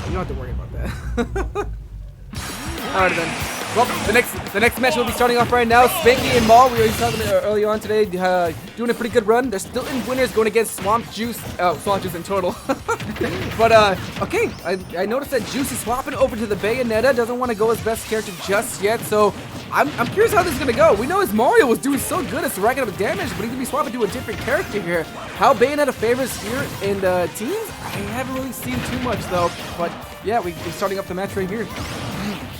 You don't have to worry about that. Alright then. Well, the next match will be starting off right now. Spanky and Maul, we already saw them earlier on today, doing a pretty good run. They're still in winners going against Swamp Juice in total. But, okay, I noticed that Juice is swapping over to the Bayonetta, doesn't want to go his best character just yet, so I'm curious how this is going to go. We know his Mario was doing so good at racking up damage, but he's going to be swapping to a different character here. How Bayonetta favors here in the teams, I haven't really seen too much though, but yeah, we're starting up the match right here.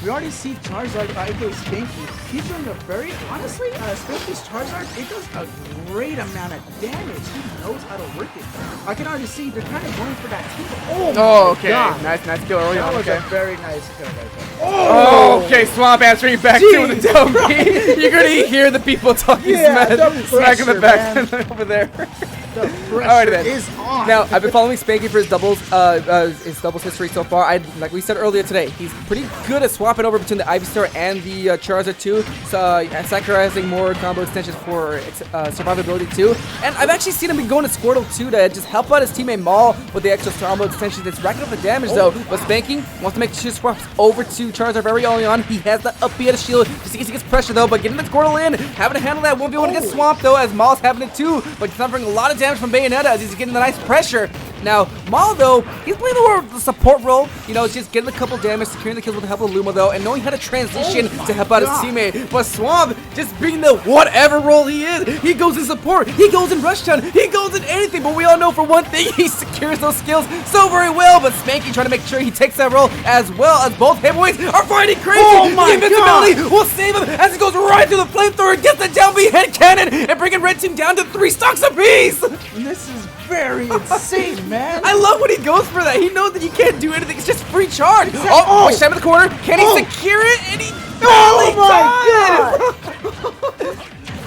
We already see Charizard aka Spanky. He's doing a very, honestly, Spanky's Charizard, it does a great amount of damage. He knows how to work it. I can already see they're kind of going for that team. Oh, okay. God. Nice kill early on. That was a very nice kill right there. Oh, okay. Swamp answering back to the down B. You're going to hear the people talking smack in the back over there. The pressure is on. Now, I've been following Spanky for his doubles history so far. Like we said earlier today, he's pretty good at swapping over between the Ivysaur and the Charizard too, so sacrificing more combo extensions for survivability too. And I've actually seen him be going to Squirtle too to just help out his teammate Maul with the extra combo extensions. It's racking up the damage though. But Spanky wants to make sure swaps over to Charizard very early on. He has the up B at his shield just in case he gets pressure though. But getting the Squirtle in, having to handle that 1v1 against Swamp though, as Maul's having it too. But suffering a lot of damage from Bayonetta as he's getting the nice pressure. Now, Maul, though, he's playing the support role. You know, just getting a couple damage, securing the kills with the help of Luma, though, and knowing how to transition to help out his teammate. But Swamp, just being the whatever role he is, he goes in support, he goes in rush town, he goes in anything. But we all know for one thing, he secures those skills so very well. But Spanky trying to make sure he takes that role as well, as both heavyweights are fighting crazy. Oh my the invincibility will save him as he goes right through the flamethrower, gets the down B head cannon, and bringing red team down to 3 stocks apiece. And this is very insane, man. I love when he goes for that. He knows that you can't do anything. It's just free charge. Exactly. Oh, push him in the corner. Can he secure it? And he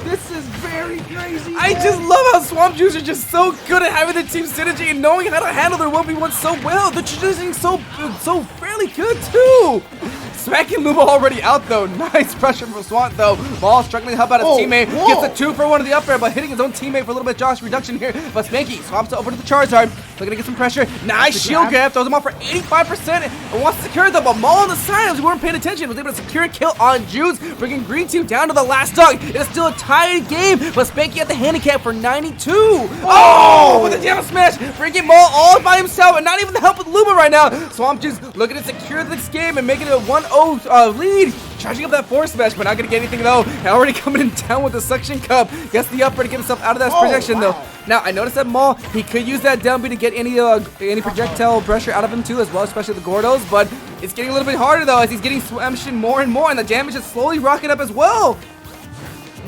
This is very crazy. I just love how Swamp Juice are just so good at having the team synergy and knowing how to handle their 1v1 so well. They're transitioning so fairly good too. Smacking Luma already out though. Nice pressure from Swamp though. Maul struggling to help out his teammate. Gets a 2-for-1 of the up air, but hitting his own teammate for a little bit of Josh reduction here. But Spanky swaps over to the Charizard. Looking to get some pressure. Nice shield grab. Throws him off for 85% and wants to secure it though. But Maul on the side, as we weren't paying attention, was able to secure a kill on Juice, bringing Green Team down to the last dog. It is still a tied game, but Spanky at the handicap for 92. Oh, with a down smash, bringing Maul all by himself and not even the help with Luma right now. Swamp Juice looking to secure this game and making it a 1-0 lead. Charging up that force smash, but not gonna get anything though. And already coming in down with the suction cup. Gets the upper to get himself out of that projection though. Now I noticed that Maul, he could use that down B to get any projectile pressure out of him too, as well, especially the Gordos. But it's getting a little bit harder though, as he's getting smashed more and more, and the damage is slowly rocking up as well.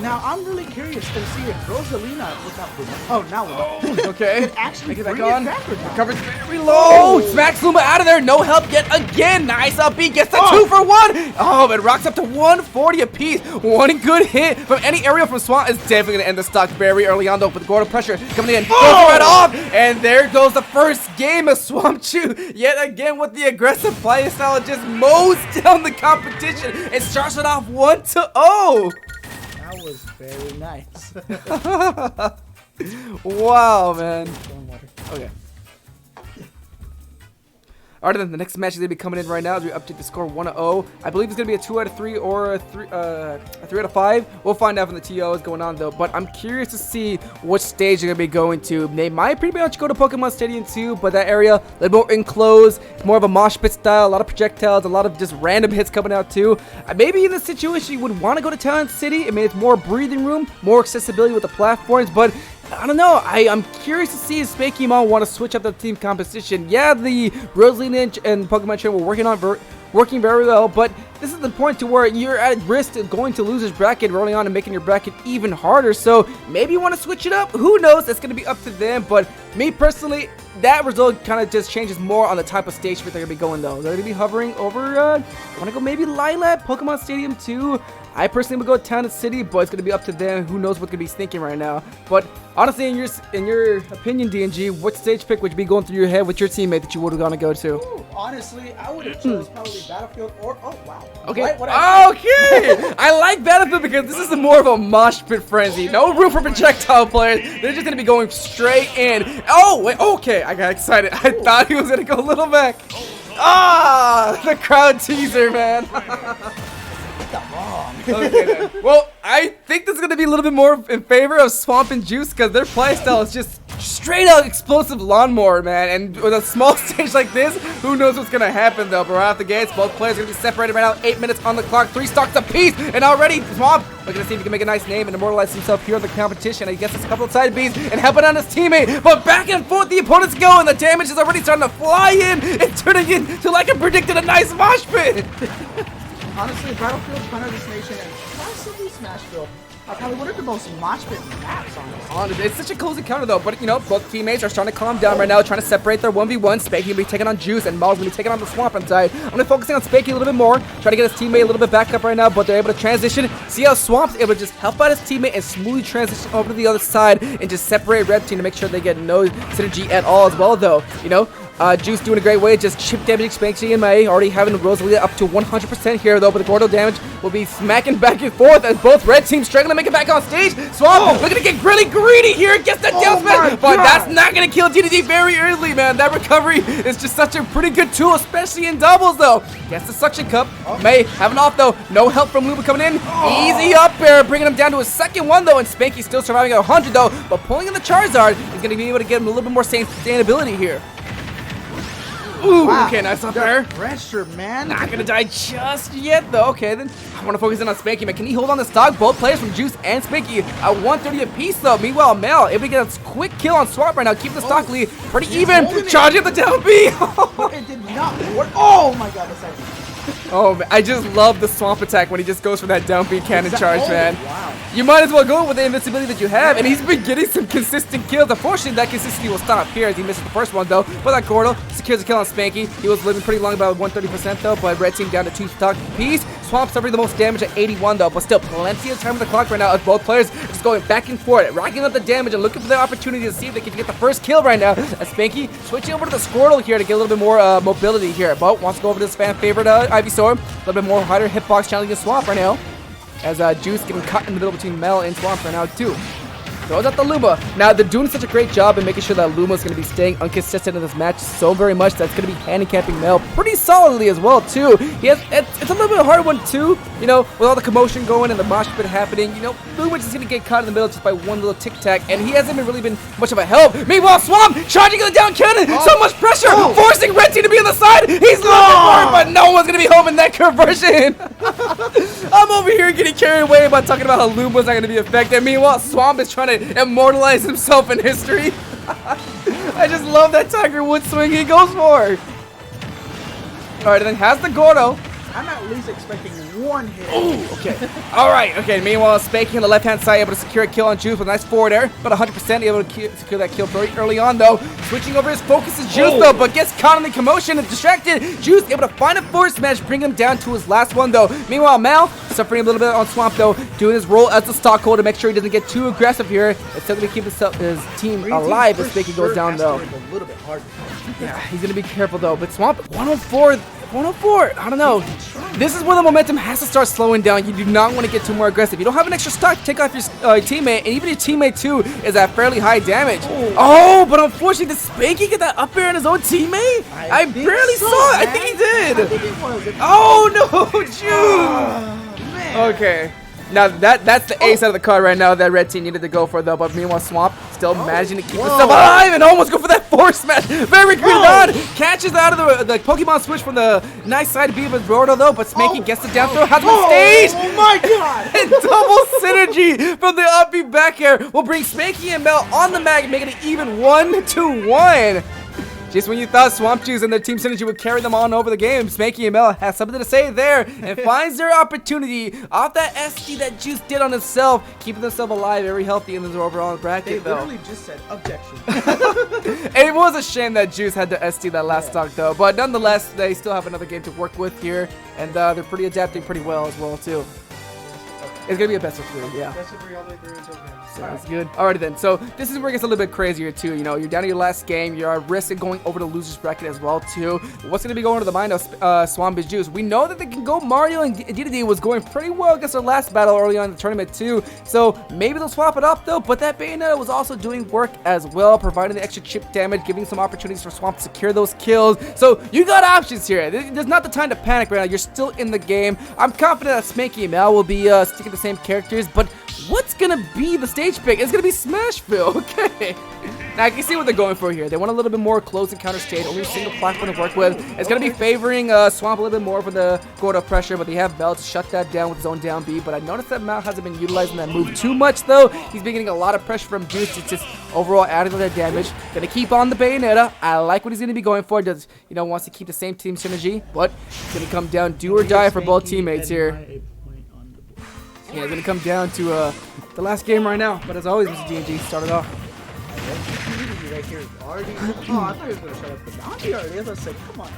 Now, I'm really curious to see if Rosalina without Luma. Now Luma. Okay. It actually get bring back on. it backward now. Covers very low. Smacks Luma out of there. No help yet again. Nice up B. Gets the 2-for-1. Oh, it rocks up to 140 apiece. One good hit from any aerial from Swamp is definitely going to end the stock very early on, though, with the Gordo pressure coming in. Goes right off. And there goes the first game of Swamp Chew. Yet again with the aggressive play style. It just mows down the competition and starts it off 1-0. That was very nice. Wow, man. Okay. Alright, then the next match is going to be coming in right now as we update the score 1-0. I believe it's going to be a 2 out of 3 or a 3 out of 5. We'll find out from the TO what's going on though. But I'm curious to see which stage they're going to be going to. They might pretty much go to Pokemon Stadium 2, but that area a little more enclosed. It's more of a mosh pit style. A lot of projectiles, a lot of just random hits coming out too. Maybe in this situation you would want to go to Talent City. I mean, it's more breathing room, more accessibility with the platforms, but I don't know. I'm curious to see if Spanky Maul want to switch up the team composition. Yeah, the Rosalina and Pokemon Trainer were working very well, but this is the point to where you're at risk of going to losers bracket rolling on and making your bracket even harder. So maybe you want to switch it up. Who knows? That's going to be up to them. But me personally, that result kind of just changes more on the type of stage they're going to be going though. They're going to be hovering over. I want to go maybe Lilat, Pokemon Stadium 2. I personally would go to Talent City, but it's going to be up to them. Who knows what could be thinking right now. But honestly, in your opinion, DNG, what stage pick would you be going through your head with your teammate that you would have gone to go to? Ooh, honestly, I would have chose probably Battlefield or, oh wow. Okay. Right, Okay. I like Battlefield because this is more of a mosh pit frenzy. No room for projectile players. They're just going to be going straight in. Oh, wait. Okay. I got excited. I thought he was going to go a little back. Ah, the crowd teaser, man. Okay, then. Well, I think this is going to be a little bit more in favor of Swamp and Juice because their playstyle is just straight out explosive lawnmower, man. And with a small stage like this, who knows what's going to happen, though. But right off the gates, both players are going to be separated right now. 8 minutes on the clock, 3 stocks apiece. And already, Swamp looking to see if he can make a nice name and immortalize himself here in the competition. And he gets a couple of side Bs and helping on his teammate. But back and forth the opponents go, and the damage is already starting to fly in and turning into, like I predicted, a nice mosh pit. Honestly, Battlefield, Planet of this Nation, and possibly Smashville are probably one of the most mosh pit maps, honestly. It's such a close encounter, though. But, you know, both teammates are starting to calm down right now, trying to separate their 1v1. Spanky going to be taking on Juice, and Maul's going to be taking on the Swamp inside. I'm going to focus on Spanky a little bit more, try to get his teammate a little bit back up right now, but they're able to transition. See how Swamp's able to just help out his teammate and smoothly transition over to the other side and just separate Red Team to make sure they get no synergy at all as well, though. You know? Juice doing a great way, just chip damaging Spanky and May, already having Rosalia up to 100% here though, but the Gordo damage will be smacking back and forth as both red teams struggling to make it back on stage. Swamp looking to get really greedy here, gets that down smash, but that's not going to kill DDD very early, man. That recovery is just such a pretty good tool, especially in doubles though. Gets the suction cup. May having off though, no help from Luba coming in. Easy up air, bringing him down to his second one though, and Spanky still surviving at 100 though, but pulling in the Charizard is going to be able to get him a little bit more sustainability here. Ooh, wow. Okay, nice up there. Pressure, man. Not gonna die just yet, though. Okay, then I want to focus in on Spanky, man. Can he hold on the stock? Both players from Juice and Spanky at 130 apiece, though. Meanwhile, Mel able to get a quick kill on Swamp right now. Keep the stock lead pretty even. Charging up the down B. It did not work. Oh my god, that's actually. Oh, man, I just love the Swamp attack when he just goes for that down B cannon charge, man. Wow. You might as well go with the invincibility that you have, and he's been getting some consistent kills. Unfortunately, that consistency will stop here as he misses the first one, though. But that Gordo secures a kill on Spanky. He was living pretty long, about 130%, though, but Red Team down to 2 stock apiece. Swamp suffering the most damage at 81, though, but still plenty of time on the clock right now as both players are just going back and forth, racking up the damage and looking for the opportunity to see if they can get the first kill right now. As Spanky switching over to the Squirtle here to get a little bit more mobility here, but wants to go over to this fan favorite Ivysaur. A little bit more harder hitbox challenging Swamp right now. As Juice getting cut in the middle between Mel and Swamp right now, too. Throws out the Luma. Now, they're doing such a great job in making sure that Luma's going to be staying inconsistent in this match so very much that's going to be handicapping Mel pretty solidly as well, too. It's a little bit of a hard one, too. You know, with all the commotion going and the mosh pit happening, you know, Luma's just going to get caught in the middle just by one little tic-tac, and he hasn't really been much of a help. Meanwhile, Swamp charging on the down cannon. So much pressure, forcing Red Team to be on the side. He's looking for it, but no one's going to be home in that conversion. I'm over here getting carried away by talking about how Luma's not going to be affected. Meanwhile, Swamp is trying to immortalize himself in history. I just love that Tiger Woods swing he goes for. Alright, and then has the Gordo. I'm at least expecting one hit. Ooh, okay. Alright, okay. Meanwhile, Spanky on the left-hand side able to secure a kill on Juice with a nice forward air. About 100% able to secure that kill very early on, though. Switching over his focus is Juice, though, but gets caught in the commotion and distracted. Juice able to find a forward smash, bring him down to his last one, though. Meanwhile, Mal suffering a little bit on Swamp, though, doing his role as the stock holder to make sure he doesn't get too aggressive here. And still going to keep his team alive as Spanky goes down, though. A little bit harder. Yeah, he's going to be careful, though. But Swamp, 104. 104. I don't know. This is where the momentum has to start slowing down. You do not want to get too more aggressive. You don't have an extra stock. Take off your teammate, and even your teammate too is at fairly high damage. Oh, but unfortunately, did Spanky get that up air on his own teammate? I barely saw it. I think he did. I think it was. Oh no, June. Okay. Now that's the ace out of the card right now that Red Team needed to go for, though. But meanwhile, Swamp still managing to keep himself alive and almost go for that force smash. Very good on. Catches out of the Pokemon switch from the nice side B of his Gordo, though. But Spanky gets the down throw, has him on stage. Oh my god! And double synergy from the up B back air will bring Spanky and Mel on the mag, making it even 1-1. Just when you thought Swamp Juice and their team synergy would carry them on over the game, Spanky and Mel has something to say there and finds their opportunity off that SD that Juice did on himself, keeping themselves alive, very healthy in this overall bracket, they though. literally just said objection. And it was a shame that Juice had to SD that last stock, though. But nonetheless, they still have another game to work with here, and they're pretty adapting pretty well as well, too. It's gonna be a best of 3, yeah. Best of 3 all the way through until then. Sounds good. Alrighty then. So this is where it gets a little bit crazier too. You know, you're down to your last game. You're at risk of going over the losers bracket as well too. What's gonna be going to the mind of Swamp is Juice? We know that they can go. Mario and DDD was going pretty well against their last battle early on in the tournament too. So maybe they'll swap it up though. But that Bayonetta was also doing work as well, providing the extra chip damage, giving some opportunities for Swamp to secure those kills. So you got options here. There's not the time to panic right now. You're still in the game. I'm confident that Spanky and Mel will be sticking to the same characters, but what's gonna be the stage pick? It's gonna be Smashville, okay. Now I can see what they're going for here. They want a little bit more close encounter stage, only a single platform to work with. It's gonna be favoring Swamp a little bit more for the go-to pressure, but they have Bell to shut that down with his own down B. But I noticed that Mal hasn't been utilizing that move too much though. He's been getting a lot of pressure from Juice. It's just overall adding to that damage. Gonna keep on the Bayonetta. I like what he's gonna be going for. Does, you know, wants to keep the same team synergy, but it's gonna come down do or die for both teammates here. Yeah, it's gonna come down to the last game right now. But as always, Mr. G&G started off. Right here already. Oh, I thought he was gonna shut up the bounty already. I was like, come on,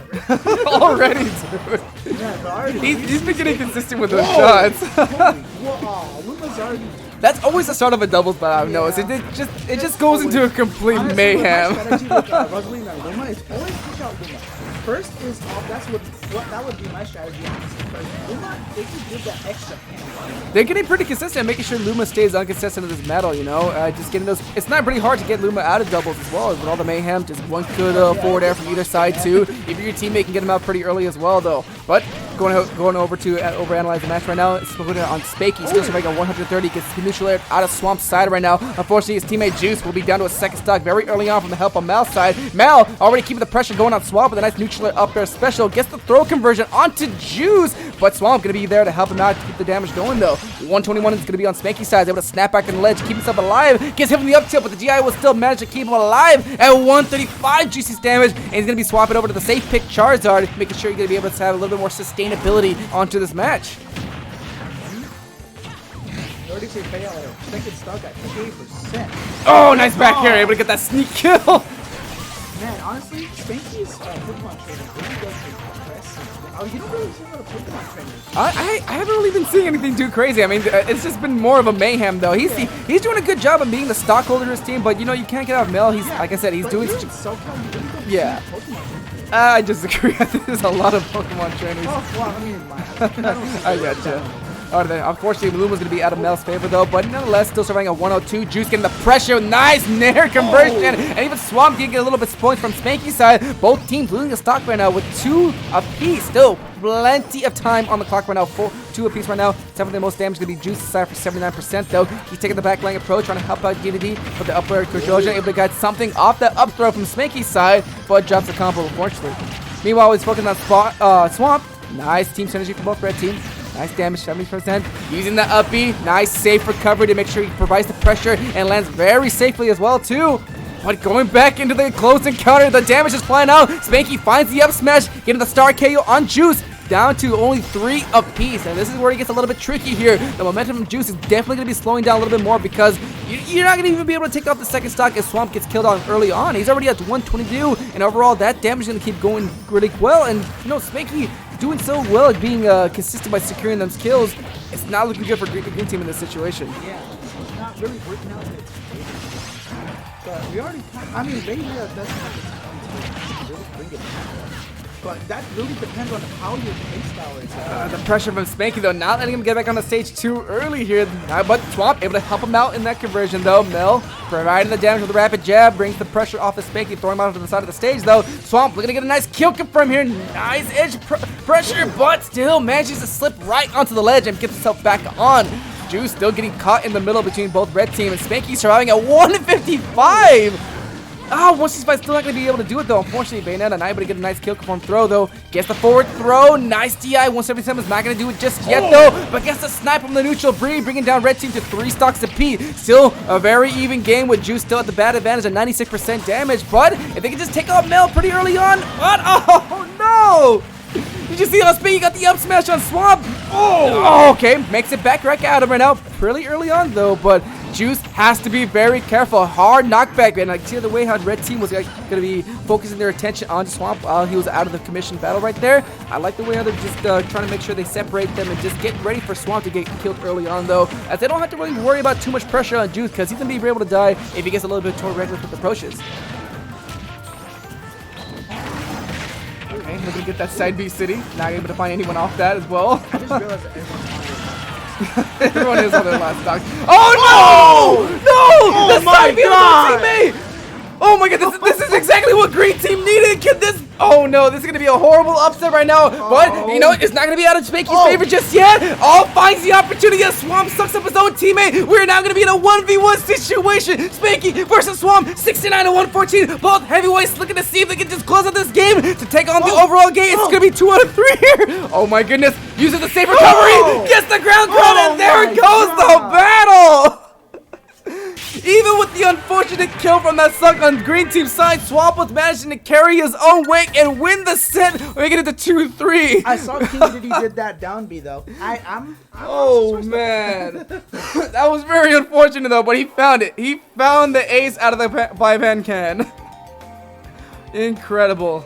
Already, dude. yeah, but already. He's been getting consistent with those shots. Whoa, Luma's already. That's always the start of a doubles battle. I've noticed. It just goes into a complete Honestly, mayhem. my strategy with Rosalina and Luma is always push out Luma. First is off. That's what that would be my strategy. Honestly, first Luma, they can give that extra hand. They're getting pretty consistent, making sure Luma stays unconsistent in this battle, you know? Just getting those... It's not pretty hard to get Luma out of doubles as well, with all the mayhem. Just one good forward air from either side, too. If your teammate can get him out pretty early as well, though. But going over to overanalyze the match right now, it's putting it on Spanky. Still surviving at 130, gets the neutral air out of Swamp's side right now. Unfortunately, his teammate Juice will be down to a second stock very early on from the help on Mal's side. Mal already keeping the pressure going on Swamp with a nice neutral air up there special. Gets the throw conversion onto Juice, but Swamp going to be there to help him out to keep the damage going, though. 121 is going to be on Spanky's side. He's able to snap back on the ledge, keep himself alive. Gets hit from the up tilt, but the GI will still manage to keep him alive at 135 Juice's damage. And he's going to be swapping over to the safe pick Charizard, making sure he's going to be able to have a little bit more sustainability onto this match. Already say payout. Second stock at 58%. Oh, nice back here. Able to get that sneak kill. Man, honestly, Spanky's Pokemon training really does impress me. Oh, you don't really see a lot of Pokemon trainers. I haven't really been seeing anything too crazy. I mean, it's just been more of a mayhem, though. He's doing a good job of being the stockholder of his team, but, you know, you can't get out of Mel. He's, like I said, he's doing... Yeah. I disagree. I think there's a lot of Pokemon trainers. Oh, well, I mean, I gotcha. Alright then, unfortunately, Luma's going to be out of Mel's favor though, but nonetheless, still surviving at 102. Juice getting the pressure, nice nair conversion, and even Swamp can get a little bit of points from Spanky's side. Both teams losing the stock right now with 2 apiece. Still plenty of time on the clock right now, 2 apiece right now. Definitely the most damage going to be Juice's side for 79% though. He's taking the backline approach, trying to help out DDD, but the up air Corrosion able to get something off that up throw from Spanky's side, but drops the combo unfortunately. Meanwhile, he's focusing on Swamp. Nice team synergy for both red teams. Nice damage, 70%. Using the up B. Nice safe recovery to make sure he provides the pressure and lands very safely as well, too. But going back into the close encounter, the damage is flying out. Spanky finds the up smash, getting the star KO on Juice. Down to only 3 apiece. And this is where he gets a little bit tricky here. The momentum from Juice is definitely going to be slowing down a little bit more because you're not going to even be able to take off the second stock if Swamp gets killed on early on. He's already at 122. And overall, that damage is going to keep going really well. And, you know, Spanky doing so well at being consistent by securing those kills. It's not looking good for the Green Team in this situation. Yeah, it's not really working out in its favor. But we already, I mean, Bayonetta doesn't have the really bring it down. But that really depends on how your playstyle is. The pressure from Spanky, though, not letting him get back on the stage too early here. But Swamp able to help him out in that conversion, though. Mel providing the damage with a rapid jab, brings the pressure off of Spanky, throwing him out to the side of the stage, though. Swamp looking to get a nice kill confirm here. Nice edge pressure, but still manages to slip right onto the ledge and gets himself back on. Juice still getting caught in the middle between both red team, and Spanky surviving at 155. Oh, once he's still not going to be able to do it, though. Unfortunately, Bayonetta not able to get a nice kill confirm throw, though. Gets the forward throw. Nice DI. 177 is not going to do it just yet, though. But gets the snipe from the neutral Bree, bringing down red team to 3 stocks apiece. Still a very even game with Juice still at the bad advantage at 96% damage. But if they can just take out Mel pretty early on. What? Oh, no. Did you see how Spanky got the up smash on Swamp? Oh, okay. Makes it back right out of right now. Pretty early on, though, but GUS has to be very careful. Hard knockback, and I see the way how the red team was going to be focusing their attention on Swamp while he was out of the commission battle right there. I like the way how they're just trying to make sure they separate them and just get ready for Swamp to get killed early on, though, as they don't have to really worry about too much pressure on GUS because he's going to be able to die if he gets a little bit too reckless with approaches. Okay, looking to get that side B city. Not able to find anyone off that as well. I just realized that everyone's on Everyone is on their last stock. Oh no! No! The side B of the teammate! Oh my god, this is exactly what green team needed. Can this? Oh no, this is gonna be a horrible upset right now. But you know, it's not gonna be out of Spanky's favor just yet. All finds the opportunity as Swamp sucks up his own teammate. We're now gonna be in a 1v1 situation. Spanky versus Swamp, 69 to 114. Both heavyweights looking to see if they can just close out this game to take on the overall game. It's gonna be 2 out of 3 here. Oh my goodness, uses the safe recovery, gets the ground crown, and there it goes, the battle. Even with the unfortunate kill from that suck on green team side, Swamp was managing to carry his own weight and win the set, making it to 2-3. I saw King Diddy did that down B though. I'm oh man, that was very unfortunate though, but he found it. He found the ace out of the 5-hand can. Incredible.